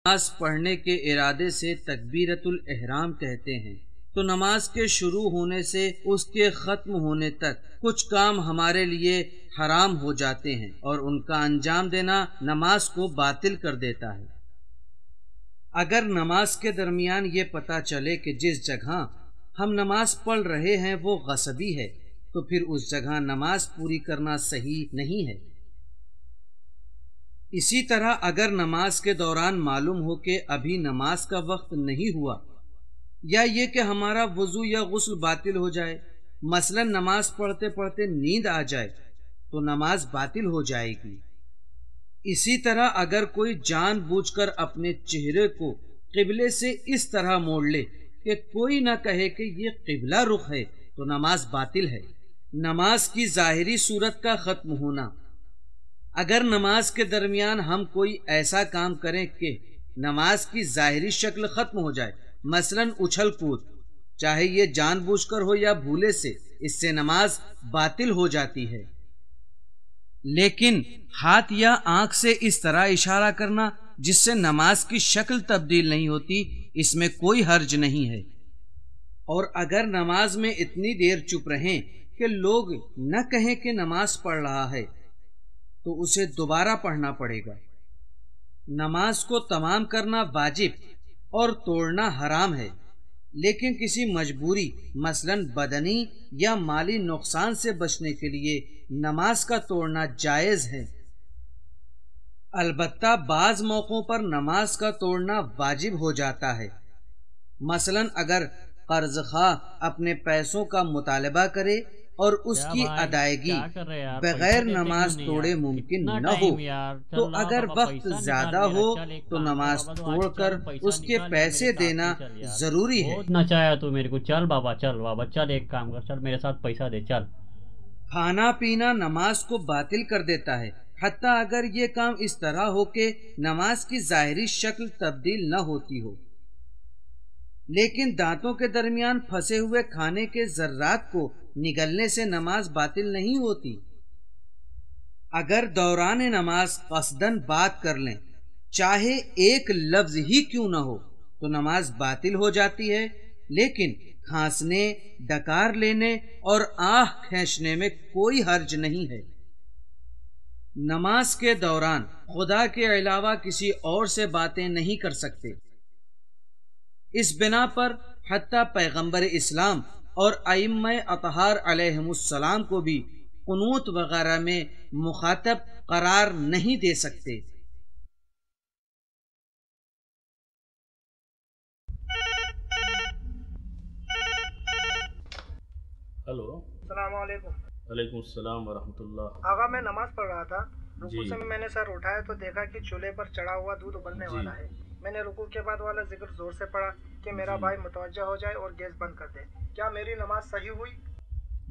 نماز پڑھنے کے ارادے سے تکبیرۃ الاحرام کہتے ہیں، تو نماز کے شروع ہونے سے اس کے ختم ہونے تک کچھ کام ہمارے لیے حرام ہو جاتے ہیں اور ان کا انجام دینا نماز کو باطل کر دیتا ہے۔ اگر نماز کے درمیان یہ پتہ چلے کہ جس جگہ ہم نماز پڑھ رہے ہیں وہ غصبی ہے تو پھر اس جگہ نماز پوری کرنا صحیح نہیں ہے۔ اسی طرح اگر نماز کے دوران معلوم ہو کہ ابھی نماز کا وقت نہیں ہوا، یا یہ کہ ہمارا وضو یا غسل باطل ہو جائے، مثلا نماز پڑھتے پڑھتے نیند آ جائے، تو نماز باطل ہو جائے گی۔ اسی طرح اگر کوئی جان بوجھ کر اپنے چہرے کو قبلے سے اس طرح موڑ لے کہ کوئی نہ کہے کہ یہ قبلہ رخ ہے، تو نماز باطل ہے۔ نماز کی ظاہری صورت کا ختم ہونا، اگر نماز کے درمیان ہم کوئی ایسا کام کریں کہ نماز کی ظاہری شکل ختم ہو جائے، مثلا اچھل کود، چاہے یہ جان بوجھ کر ہو یا بھولے سے، اس سے نماز باطل ہو جاتی ہے۔ لیکن ہاتھ یا آنکھ سے اس طرح اشارہ کرنا جس سے نماز کی شکل تبدیل نہیں ہوتی، اس میں کوئی حرج نہیں ہے۔ اور اگر نماز میں اتنی دیر چپ رہیں کہ لوگ نہ کہیں کہ نماز پڑھ رہا ہے، تو اسے دوبارہ پڑھنا پڑے گا۔ نماز کو تمام کرنا واجب اور توڑنا حرام ہے، لیکن کسی مجبوری مثلا بدنی یا مالی نقصان سے بچنے کے لیے نماز کا توڑنا جائز ہے۔ البتہ بعض موقعوں پر نماز کا توڑنا واجب ہو جاتا ہے، مثلا اگر قرض خواہ اپنے پیسوں کا مطالبہ کرے اور اس کی ادائیگی بغیر نماز توڑے ممکن نہ ہو، تو اگر وقت زیادہ ہو تو نماز توڑ کر اس کے پیسے دینا ضروری ہے۔ نہ چاہے تو میرے کو چل بابا چل ایک کام کر، چل میرے ساتھ پیسہ دے چل۔ کھانا پینا نماز کو باطل کر دیتا ہے، حتیٰ اگر یہ کام اس طرح ہو کہ نماز کی ظاہری شکل تبدیل نہ ہوتی ہو، لیکن دانتوں کے درمیان پھنسے ہوئے کھانے کے ذرات کو نگلنے سے نماز باطل نہیں ہوتی۔ اگر دوران نماز قصداً بات کر لیں، چاہے ایک لفظ ہی کیوں نہ ہو، تو نماز باطل ہو جاتی ہے، لیکن کھانسنے، ڈکار لینے اور آہ کھینچنے میں کوئی حرج نہیں ہے۔ نماز کے دوران خدا کے علاوہ کسی اور سے باتیں نہیں کر سکتے۔ اس بنا پر حتیٰ پیغمبر اسلام اور ائمہ اطہار علیہم السلام کو بھی قنوت وغیرہ میں مخاطب قرار نہیں دے سکتے۔ ہلو، السلام علیکم۔ وعلیکم السلام ورحمۃ اللہ۔ آقا میں نماز پڑھ رہا تھا، رکوع سے میں نے سر اٹھایا تو دیکھا کہ چولہے پر چڑھا ہوا دودھ ابلنے والا ہے۔ میں نے رکوع کے بعد والا ذکر زور سے پڑھا کہ میرا بھائی متوجہ ہو جائے اور گیس بند کر دے۔ کیا میری نماز صحیح ہوئی؟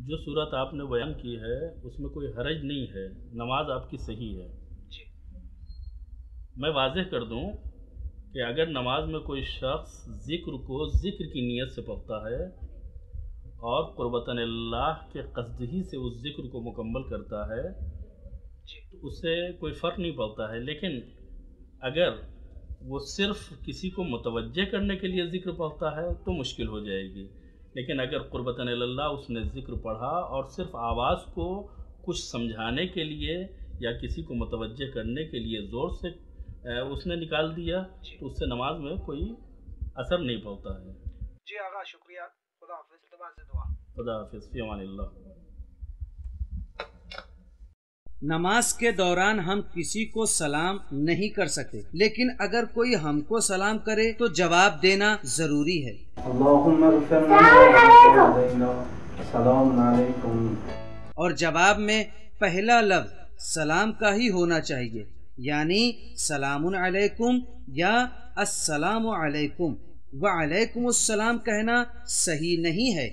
جو صورت آپ نے بیان کی ہے اس میں کوئی حرج نہیں ہے، نماز آپ کی صحیح ہے۔ جی، میں واضح کر دوں کہ اگر نماز میں کوئی شخص ذکر کو ذکر کی نیت سے پڑھتا ہے اور قربتاً اللہ کے قصد ہی سے اس ذکر کو مکمل کرتا ہے تو اس سے کوئی فرق نہیں پڑتا ہے، لیکن اگر وہ صرف کسی کو متوجہ کرنے کے لیے ذکر پڑھتا ہے تو مشکل ہو جائے گی، لیکن اگر قربتاً اللہ اس نے ذکر پڑھا اور صرف آواز کو کچھ سمجھانے کے لیے یا کسی کو متوجہ کرنے کے لیے زور سے اس نے نکال دیا تو اس سے نماز میں کوئی اثر نہیں پڑتا ہے۔ جی آقا شکریہ، خدا حافظ، اعتبار سے دعا۔ خدا حافظ، فی امان اللہ۔ نماز کے دوران ہم کسی کو سلام نہیں کر سکتے، لیکن اگر کوئی ہم کو سلام کرے تو جواب دینا ضروری ہے۔ اللہم اغفر لنا، السلام علیکم۔ اور جواب میں پہلا لفظ سلام کا ہی ہونا چاہیے، یعنی سلام علیکم یا السلام علیکم۔ وعلیکم السلام کہنا صحیح نہیں ہے۔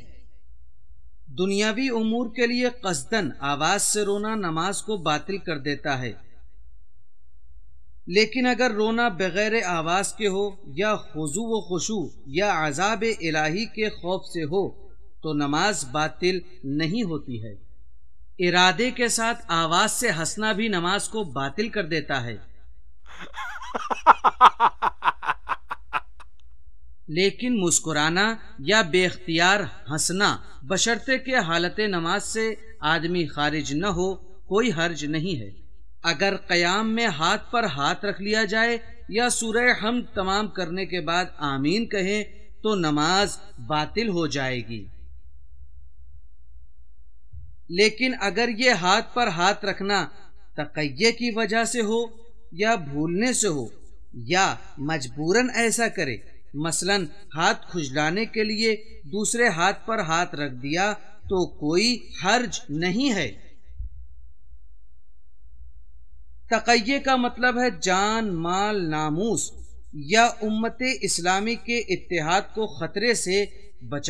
دنیاوی امور کے لیے قصداً آواز سے رونا نماز کو باطل کر دیتا ہے، لیکن اگر رونا بغیر آواز کے ہو یا خضوع و خشوع یا عذاب الہی کے خوف سے ہو تو نماز باطل نہیں ہوتی ہے۔ ارادے کے ساتھ آواز سے ہنسنا بھی نماز کو باطل کر دیتا ہے۔ لیکن مسکرانا یا بے اختیار ہنسنا بشرطے کہ حالت نماز سے آدمی خارج نہ ہو کوئی حرج نہیں ہے۔ اگر قیام میں ہاتھ پر ہاتھ رکھ لیا جائے یا سورہ حمد تمام کرنے کے بعد آمین کہیں تو نماز باطل ہو جائے گی۔ لیکن اگر یہ ہاتھ پر ہاتھ رکھنا تقیہ کی وجہ سے ہو یا بھولنے سے ہو یا مجبوراً ایسا کرے، مثلاً ہاتھ کھجلانے کے لیے دوسرے ہاتھ پر ہاتھ رکھ دیا تو کوئی حرج نہیں ہے۔ تقیہ کا مطلب ہے جان، مال، ناموس یا امت اسلامی کے اتحاد کو خطرے سے بچا